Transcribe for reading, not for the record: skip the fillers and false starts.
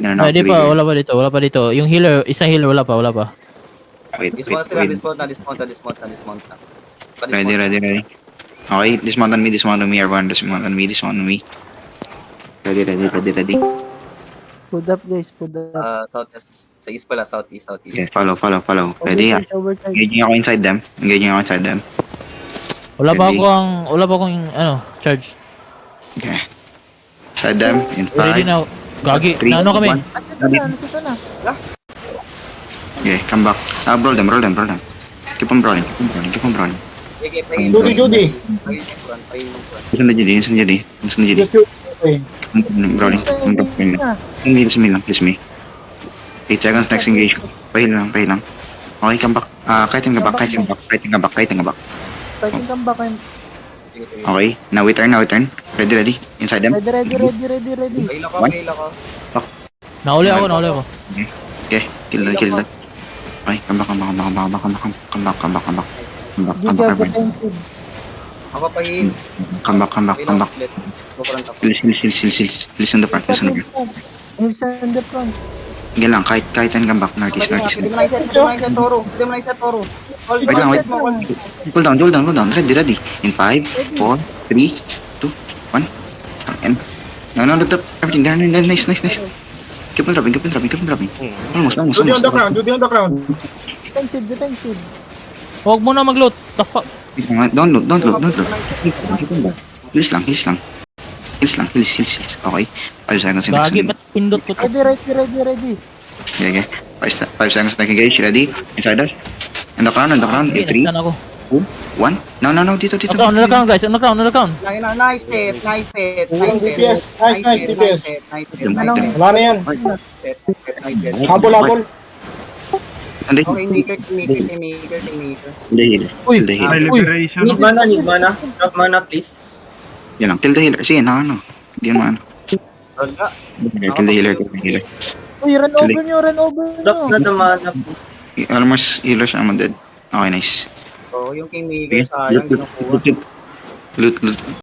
No, no, Di be pa, here. wala pa dito. Yung healer, isang healer, wala pa. Wait. Dismount sila, dismount na. Ready. Okay, dismount on me, everyone. Dismount on me. Ready. Put up guys, put up. Southeast, sa east pala, southeast. Okay, follow. Ready? Overcharge. Engaging ako inside them. Wala pa Ready? akong, charge. Okay. Inside them, in Ready 5. na. Gagi, Three, na ano kami? one. Nasito na. Okay, come back. Roll them. Keep on rolling. Okay, pahin. Judy. Pahin ng front. Listen to JD. Just shoot. Okay. Rolling. Heal me. 8 seconds next engage. Pahil lang. Okay, come back. Kiting ka back. Fighting comeback. Okay, now we turn. Ready. Inside them. Ready. Pahin ako. Nauli ako. Okay, kill that. Okay, come back. Come back, Giga everyone. defensive. Ako pahin. Come back. Go front ako. Heal. Listen the front. Heels in the front. Sige lang, kahit saan come back. Northeast. Hindi mo na isa Toro. Wait lang, wait. Cool down. Ready. In 5, 4, 3, 2, 1. And no, everything there. Nice. Keep on dropping. Almost. Judy on the ground. Defensive. Huwag mo na mag-loot. The fuck? Don't look. Heals lang. Okay. 5 seconds in Gagi, next. ba't pindot ko to? Ready. Okay. 5 seconds next engage. Ready? Inside us. On the ground. In 3, Nasaan ako? 1. No. Dito. On the ground, guys. On the ground. Nice hit. DPS. Nice DPS. Wala na yan. Set. Habol. Hindi. Okay, maker. Hindi. Uy. Kill the healer. Liberation. Need mana. Drop mana, please. Yan lang. Kill the healer. Sige, Hindi naman. Wala. Kill the healer. Uy, run over nyo. Drop na the mana, please. Almost healers naman dead. Okay, nice. So, yung kingmaker sayang, kinukuha. Loot.